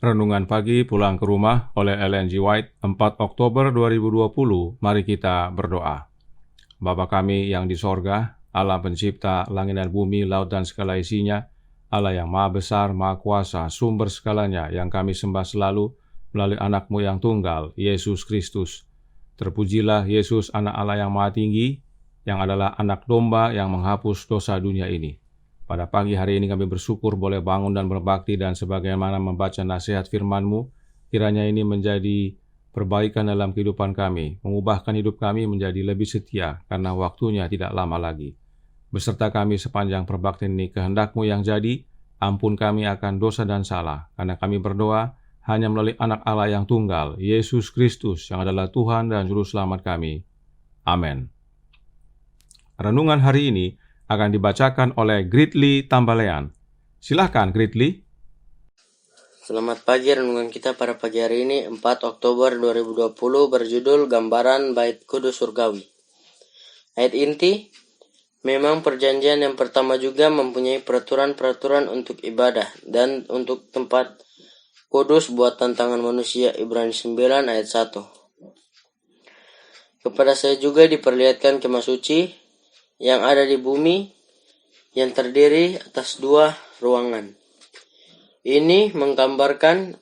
Renungan Pagi Pulang ke Rumah oleh Ellen G. White, 4 Oktober 2020. Mari kita berdoa. Bapa kami yang di sorga, Allah pencipta langit dan bumi, laut dan segala isinya, Allah yang maha besar, maha kuasa, sumber segalanya, yang kami sembah selalu melalui anak-Mu yang tunggal, Yesus Kristus. Terpujilah Yesus, anak Allah yang maha tinggi, yang adalah anak domba yang menghapus dosa dunia ini. Pada pagi hari ini kami bersyukur boleh bangun dan berbakti dan sebagaimana membaca nasihat firman-Mu, kiranya ini menjadi perbaikan dalam kehidupan kami, mengubahkan hidup kami menjadi lebih setia karena waktunya tidak lama lagi. Beserta kami sepanjang perbaktian ini, kehendak-Mu yang jadi, ampun kami akan dosa dan salah, karena kami berdoa hanya melalui anak Allah yang tunggal, Yesus Kristus, yang adalah Tuhan dan Juru Selamat kami. Amin. Renungan hari ini akan dibacakan oleh Gridley Tambalean. Silahkan Gridley. Selamat pagi, renungan kita pada pagi hari ini 4 Oktober 2020 berjudul Gambaran Bait Kudus Surgawi. Ayat inti, memang perjanjian yang pertama juga mempunyai peraturan-peraturan untuk ibadah dan untuk tempat kudus buatan tangan manusia. Ibrani 9 ayat 1. Kepada saya juga diperlihatkan kemah suci yang ada di bumi, yang terdiri atas 2 ruangan. Ini menggambarkan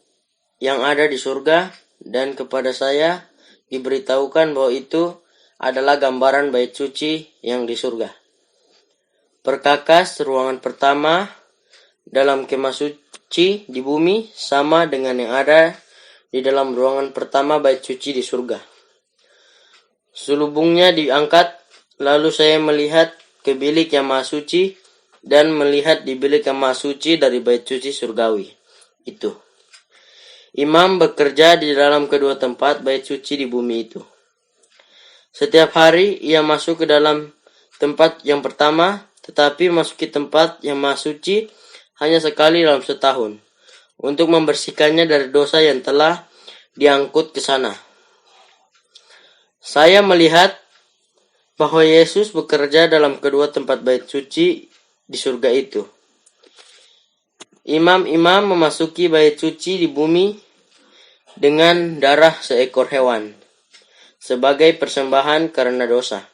yang ada di surga, dan kepada saya diberitahukan bahwa itu adalah gambaran bait suci yang di surga. Perkakas ruangan pertama dalam kemah suci di bumi sama dengan yang ada di dalam ruangan pertama bait suci di surga. Selubungnya diangkat, lalu saya melihat ke bilik yang maha suci dan melihat di bilik yang maha suci dari bait suci surgawi itu. Imam bekerja di dalam kedua tempat bait suci di bumi itu. Setiap hari ia masuk ke dalam tempat yang pertama, tetapi masuki tempat yang maha suci hanya sekali dalam setahun, untuk membersihkannya dari dosa yang telah diangkut ke sana. Saya melihat bahwa Yesus bekerja dalam kedua tempat bait suci di surga itu. Imam-imam memasuki bait suci di bumi dengan darah seekor hewan sebagai persembahan karena dosa.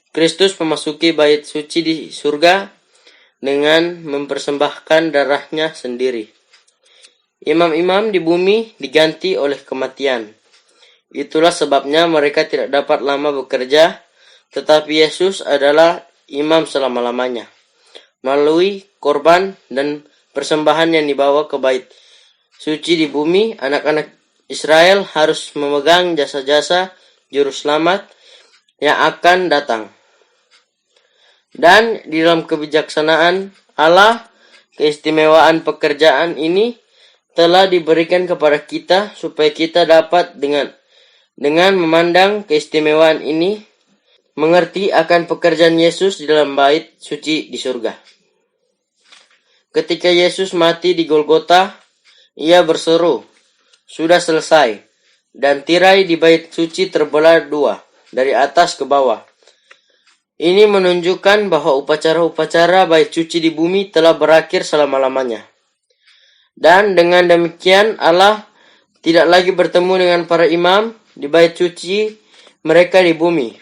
Kristus memasuki bait suci di surga dengan mempersembahkan darahnya sendiri. Imam-imam di bumi diganti oleh kematian. Itulah sebabnya mereka tidak dapat lama bekerja, tetapi Yesus adalah imam selama-lamanya. Melalui korban dan persembahan yang dibawa ke bait suci di bumi, anak-anak Israel harus memegang jasa-jasa juru selamat yang akan datang. Dan di dalam kebijaksanaan Allah, keistimewaan pekerjaan ini telah diberikan kepada kita supaya kita dapat dengan memandang keistimewaan ini mengerti akan pekerjaan Yesus di dalam bait suci di surga. Ketika Yesus mati di Golgota, ia berseru, "Sudah selesai," dan tirai di bait suci terbelah 2, dari atas ke bawah. Ini menunjukkan bahwa upacara-upacara bait suci di bumi telah berakhir selama-lamanya. Dan dengan demikian Allah tidak lagi bertemu dengan para imam di bait suci mereka di bumi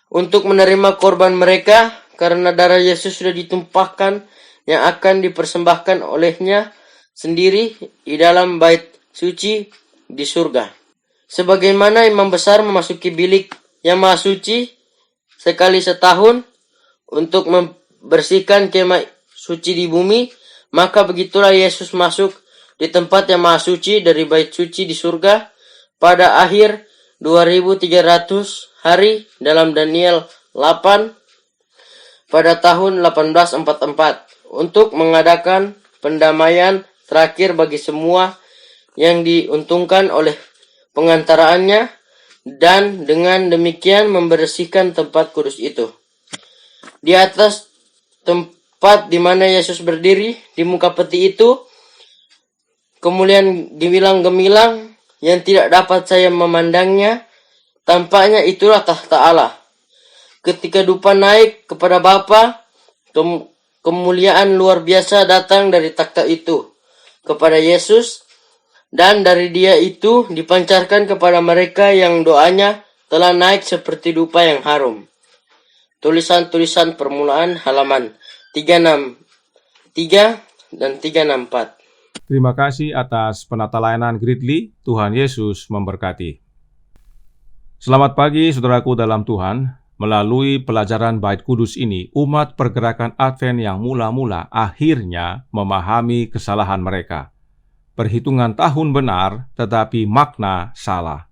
untuk menerima korban mereka, karena darah Yesus sudah ditumpahkan yang akan dipersembahkan olehnya sendiri di dalam bait suci di surga. Sebagaimana imam besar memasuki bilik yang maha suci sekali setahun untuk membersihkan kemah suci di bumi, maka begitulah Yesus masuk di tempat yang maha suci dari bait suci di surga pada akhir 2300 hari dalam Daniel 8 pada tahun 1844 untuk mengadakan pendamaian terakhir bagi semua yang diuntungkan oleh pengantaraannya, dan dengan demikian membersihkan tempat kudus itu. Di atas tempat di mana Yesus berdiri di muka peti itu, kemuliaan gemilang-gemilang yang tidak dapat saya memandangnya. Tampaknya itulah tahta Allah. Ketika dupa naik kepada Bapa, kemuliaan luar biasa datang dari takhta itu kepada Yesus, Dan dari Dia itu dipancarkan kepada mereka yang doanya telah naik seperti dupa yang harum. Tulisan-tulisan permulaan halaman 363 dan 364. Terima kasih atas penata layanan Gridley. Tuhan Yesus memberkati. Selamat pagi saudaraku dalam Tuhan. Melalui pelajaran Bait Kudus ini, umat pergerakan Advent yang mula-mula akhirnya memahami kesalahan mereka. Perhitungan tahun benar, tetapi makna salah.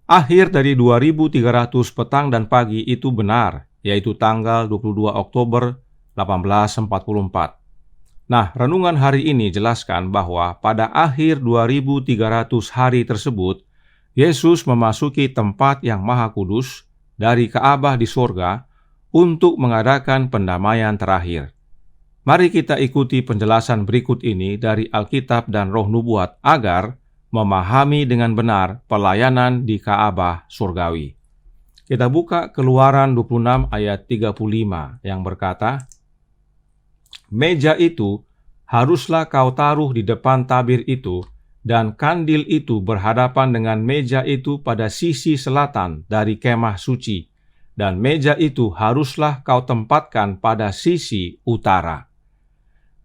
Akhir dari 2300 petang dan pagi itu benar, yaitu tanggal 22 Oktober 1844. Nah, renungan hari ini jelaskan bahwa pada akhir 2300 hari tersebut, Yesus memasuki tempat yang maha kudus dari Ka'bah di sorga untuk mengadakan pendamaian terakhir. Mari kita ikuti penjelasan berikut ini dari Alkitab dan Roh Nubuat agar memahami dengan benar pelayanan di Ka'bah surgawi. Kita buka Keluaran 26 ayat 35 yang berkata, "Meja itu haruslah kau taruh di depan tabir itu, dan kandil itu berhadapan dengan meja itu pada sisi selatan dari kemah suci, dan meja itu haruslah kau tempatkan pada sisi utara."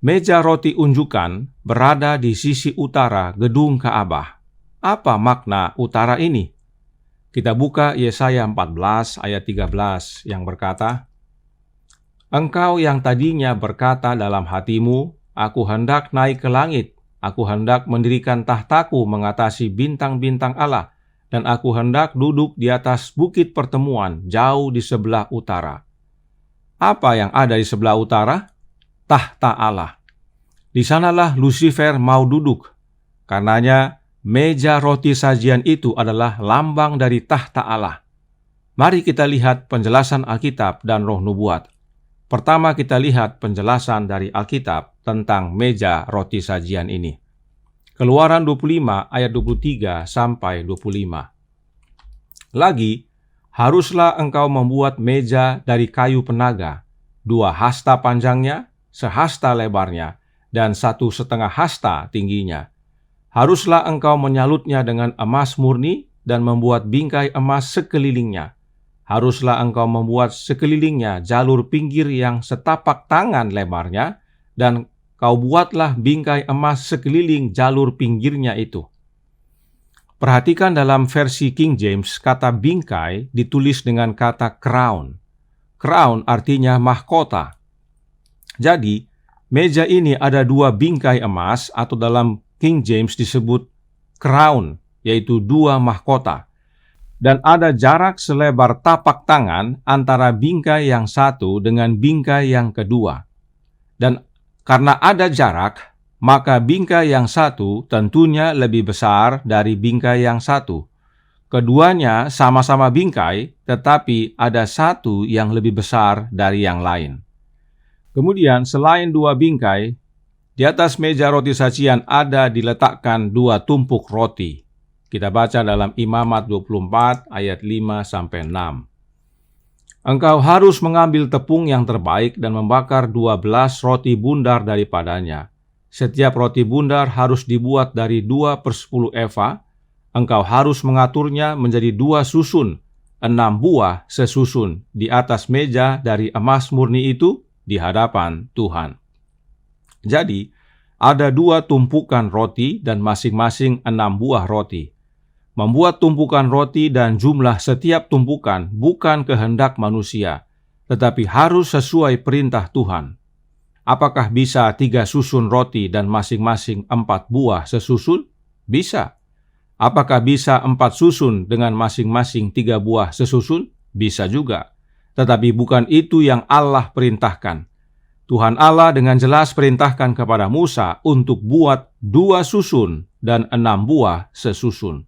Meja roti unjukan berada di sisi utara gedung Ka'bah. Apa makna utara ini? Kita buka Yesaya 14 ayat 13 yang berkata, "Engkau yang tadinya berkata dalam hatimu, aku hendak naik ke langit, aku hendak mendirikan tahtaku mengatasi bintang-bintang Allah, dan aku hendak duduk di atas bukit pertemuan jauh di sebelah utara." Apa yang ada di sebelah utara? Tahta Allah. Di sanalah Lucifer mau duduk. Karenanya, meja roti sajian itu adalah lambang dari tahta Allah. Mari kita lihat penjelasan Alkitab dan Roh Nubuat. Pertama kita lihat penjelasan dari Alkitab tentang meja roti sajian ini. Keluaran 25 ayat 23 sampai 25. "Lagi, haruslah engkau membuat meja dari kayu penaga, 2 hasta panjangnya, sehasta lebarnya, dan 1,5 hasta tingginya. Haruslah engkau menyalutnya dengan emas murni dan membuat bingkai emas sekelilingnya. Haruslah engkau membuat sekelilingnya jalur pinggir yang setapak tangan lebarnya, dan kau buatlah bingkai emas sekeliling jalur pinggirnya itu." Perhatikan dalam versi King James, kata bingkai ditulis dengan kata crown. Crown artinya mahkota. Jadi, meja ini ada 2 bingkai emas atau dalam King James disebut crown, yaitu 2 mahkota. Dan ada jarak selebar tapak tangan antara bingkai yang satu dengan bingkai yang kedua. Dan karena ada jarak, maka bingkai yang satu tentunya lebih besar dari bingkai yang satu. Keduanya sama-sama bingkai, tetapi ada satu yang lebih besar dari yang lain. Kemudian selain 2 bingkai, di atas meja roti sajian ada diletakkan 2 tumpuk roti. Kita baca dalam Imamat 24 ayat 5-6. "Engkau harus mengambil tepung yang terbaik dan membakar 12 roti bundar daripadanya. Setiap roti bundar harus dibuat dari 2/10 eva. Engkau harus mengaturnya menjadi 2 susun, 6 buah sesusun di atas meja dari emas murni itu di hadapan Tuhan." Jadi, ada 2 tumpukan roti dan masing-masing 6 buah roti. Membuat tumpukan roti dan jumlah setiap tumpukan bukan kehendak manusia, tetapi harus sesuai perintah Tuhan. Apakah bisa 3 susun roti dan masing-masing 4 buah sesusun? Bisa. Apakah bisa 4 susun dengan masing-masing 3 buah sesusun? Bisa juga. Tetapi bukan itu yang Allah perintahkan. Tuhan Allah dengan jelas perintahkan kepada Musa untuk buat 2 susun dan 6 buah sesusun.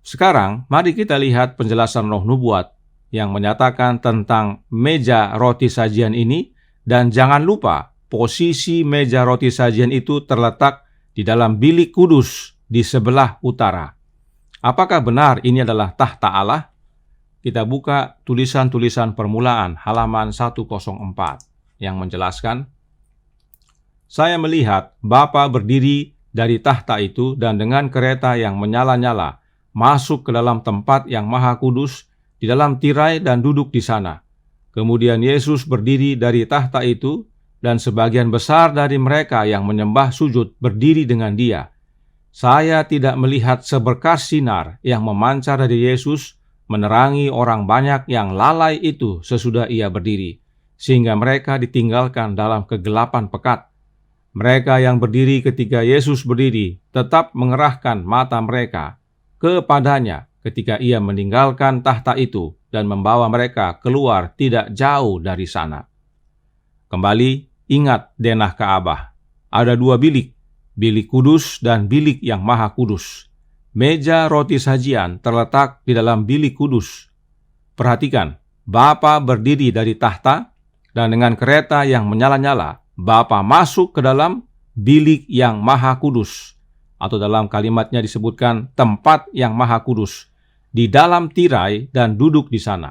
Sekarang, mari kita lihat penjelasan Roh Nubuat yang menyatakan tentang meja roti sajian ini, dan jangan lupa posisi meja roti sajian itu terletak di dalam bilik kudus di sebelah utara. Apakah benar ini adalah tahta Allah? Kita buka tulisan-tulisan permulaan halaman 104 yang menjelaskan, "Saya melihat Bapa berdiri dari tahta itu dan dengan kereta yang menyala-nyala masuk ke dalam tempat yang maha kudus di dalam tirai dan duduk di sana. Kemudian Yesus berdiri dari tahta itu dan sebagian besar dari mereka yang menyembah sujud berdiri dengan dia. Saya tidak melihat seberkas sinar yang memancar dari Yesus menerangi orang banyak yang lalai itu sesudah ia berdiri, sehingga mereka ditinggalkan dalam kegelapan pekat. Mereka yang berdiri ketika Yesus berdiri tetap mengerahkan mata mereka kepadanya ketika ia meninggalkan tahta itu dan membawa mereka keluar tidak jauh dari sana. Kembali, ingat denah Ka'bah. Ada 2 bilik, bilik kudus dan bilik yang maha kudus. Meja roti sajian terletak di dalam bilik kudus. Perhatikan, Bapa berdiri dari tahta dan dengan kereta yang menyala-nyala, Bapa masuk ke dalam bilik yang maha kudus. Atau dalam kalimatnya disebutkan tempat yang maha kudus, di dalam tirai dan duduk di sana.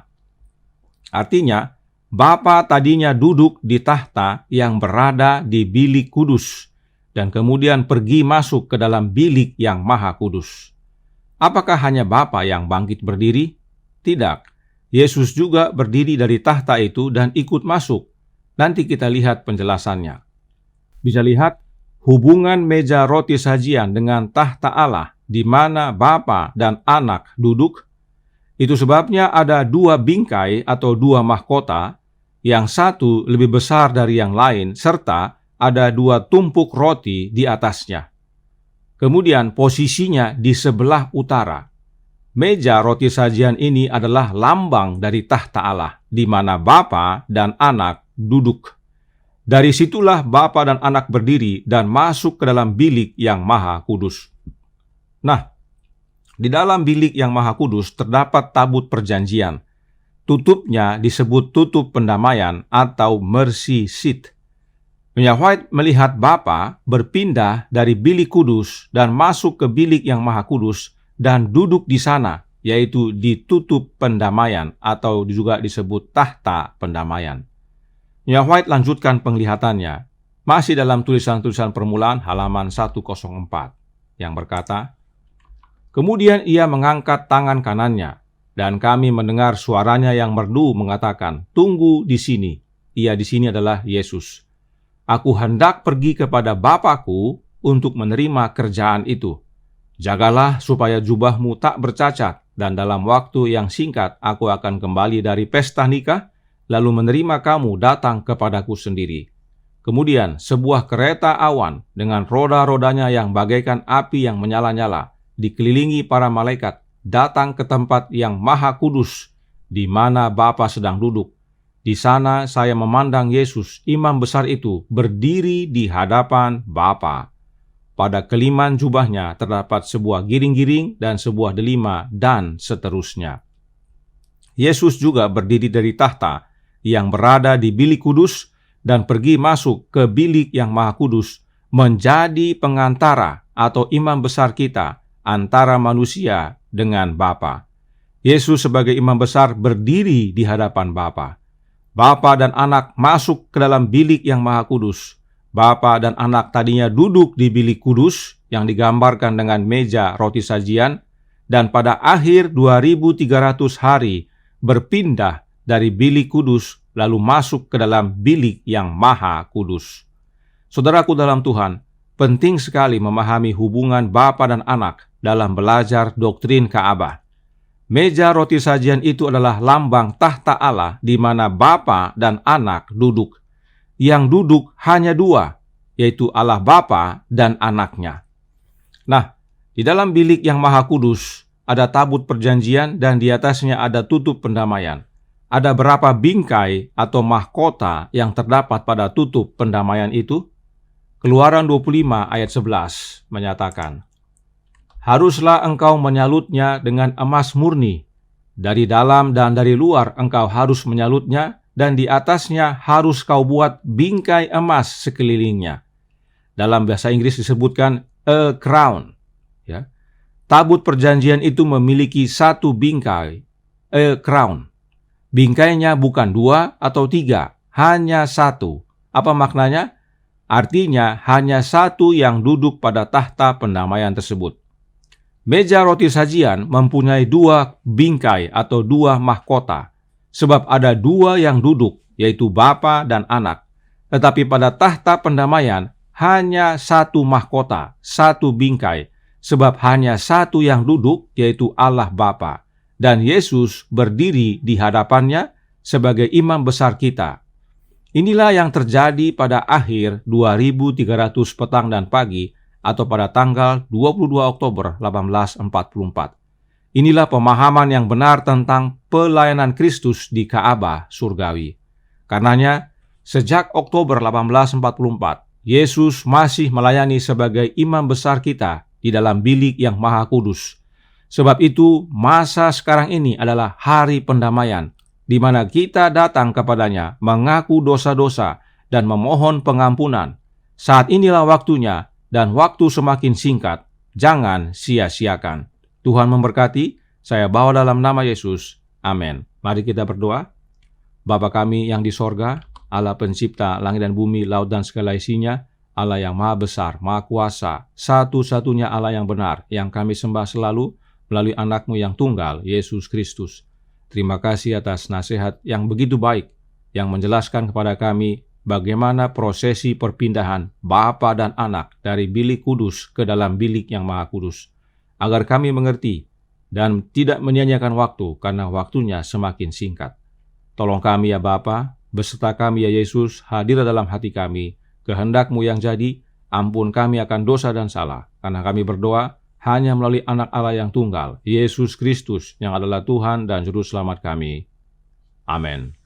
Artinya, Bapa tadinya duduk di tahta yang berada di bilik kudus, dan kemudian pergi masuk ke dalam bilik yang maha kudus. Apakah hanya Bapa yang bangkit berdiri? Tidak. Yesus juga berdiri dari tahta itu dan ikut masuk. Nanti kita lihat penjelasannya. Bisa lihat hubungan meja roti sajian dengan tahta Allah, di mana Bapa dan Anak duduk. Itu sebabnya ada 2 bingkai atau 2 mahkota, yang satu lebih besar dari yang lain, serta ada 2 tumpuk roti di atasnya. Kemudian posisinya di sebelah utara. Meja roti sajian ini adalah lambang dari tahta Allah, di mana Bapa dan Anak duduk. Dari situlah Bapa dan Anak berdiri dan masuk ke dalam bilik yang maha kudus. Nah, di dalam bilik yang maha kudus terdapat tabut perjanjian. Tutupnya disebut tutup pendamaian atau mercy seat. Nyonya White melihat Bapa berpindah dari bilik kudus dan masuk ke bilik yang maha kudus dan duduk di sana, yaitu di tutup pendamaian atau juga disebut tahta pendamaian. Nyonya White lanjutkan penglihatannya, masih dalam tulisan-tulisan permulaan halaman 104, yang berkata, kemudian ia mengangkat tangan kanannya, dan kami mendengar suaranya yang merdu mengatakan, tunggu di sini. Ia di sini adalah Yesus. Aku hendak pergi kepada Bapakku untuk menerima kerjaan itu. Jagalah supaya jubahmu tak bercacat, dan dalam waktu yang singkat aku akan kembali dari pesta nikah, lalu menerima kamu datang kepadaku sendiri. Kemudian sebuah kereta awan dengan roda-rodanya yang bagaikan api yang menyala-nyala, dikelilingi para malaikat, datang ke tempat yang maha kudus, di mana Bapa sedang duduk. Di sana saya memandang Yesus, imam besar itu, berdiri di hadapan Bapa. Pada keliman jubahnya terdapat sebuah giring-giring dan sebuah delima, dan seterusnya. Yesus juga berdiri dari tahta yang berada di bilik kudus dan pergi masuk ke bilik yang maha kudus, menjadi pengantara atau imam besar kita antara manusia dengan Bapa. Yesus sebagai imam besar berdiri di hadapan Bapa. Bapa dan Anak masuk ke dalam bilik yang maha kudus. Bapa dan Anak tadinya duduk di bilik kudus yang digambarkan dengan meja roti sajian, dan pada akhir 2300 hari berpindah dari bilik kudus lalu masuk ke dalam bilik yang maha kudus. Saudaraku dalam Tuhan, penting sekali memahami hubungan Bapa dan Anak dalam belajar doktrin Ka'bah. Meja roti sajian itu adalah lambang tahta Allah di mana Bapa dan Anak duduk. Yang duduk hanya 2, yaitu Allah Bapa dan Anaknya. Nah, di dalam bilik yang maha kudus ada tabut perjanjian dan di atasnya ada tutup pendamaian. Ada berapa bingkai atau mahkota yang terdapat pada tutup pendamaian itu? Keluaran 25 ayat 11 menyatakan, haruslah engkau menyalutnya dengan emas murni. Dari dalam dan dari luar engkau harus menyalutnya, dan di atasnya harus kau buat bingkai emas sekelilingnya. Dalam bahasa Inggris disebutkan a crown. Ya. Tabut perjanjian itu memiliki 1 bingkai, a crown. Bingkainya bukan 2 atau 3, hanya 1. Apa maknanya? Artinya hanya satu yang duduk pada tahta pendamaian tersebut. Meja roti sajian mempunyai dua bingkai atau dua mahkota, sebab ada dua yang duduk, yaitu Bapa dan Anak. Tetapi pada tahta pendamaian hanya satu mahkota, satu bingkai, sebab hanya satu yang duduk, yaitu Allah Bapa. Dan Yesus berdiri di hadapannya sebagai imam besar kita. Inilah yang terjadi pada akhir 2300 petang dan pagi atau pada tanggal 22 Oktober 1844. Inilah pemahaman yang benar tentang pelayanan Kristus di Ka'bah surgawi. Karenanya, sejak Oktober 1844, Yesus masih melayani sebagai imam besar kita di dalam bilik yang maha kudus. Sebab itu, masa sekarang ini adalah hari pendamaian, di mana kita datang kepadanya mengaku dosa-dosa dan memohon pengampunan. Saat inilah waktunya, dan waktu semakin singkat, jangan sia-siakan. Tuhan memberkati, saya bawa dalam nama Yesus. Amin. Mari kita berdoa. Bapa kami yang di sorga, Allah pencipta langit dan bumi, laut dan segala isinya, Allah yang maha besar, maha kuasa, satu-satunya Allah yang benar, yang kami sembah selalu melalui anak-Mu yang tunggal, Yesus Kristus. Terima kasih atas nasihat yang begitu baik, yang menjelaskan kepada kami bagaimana prosesi perpindahan Bapa dan Anak dari bilik kudus ke dalam bilik yang maha kudus, agar kami mengerti dan tidak menyia-nyiakan waktu karena waktunya semakin singkat. Tolong kami ya Bapa, beserta kami ya Yesus, hadir dalam hati kami, kehendak-Mu yang jadi, ampun kami akan dosa dan salah, karena kami berdoa hanya melalui Anak Allah yang tunggal, Yesus Kristus, yang adalah Tuhan dan Juru Selamat kami. Amin.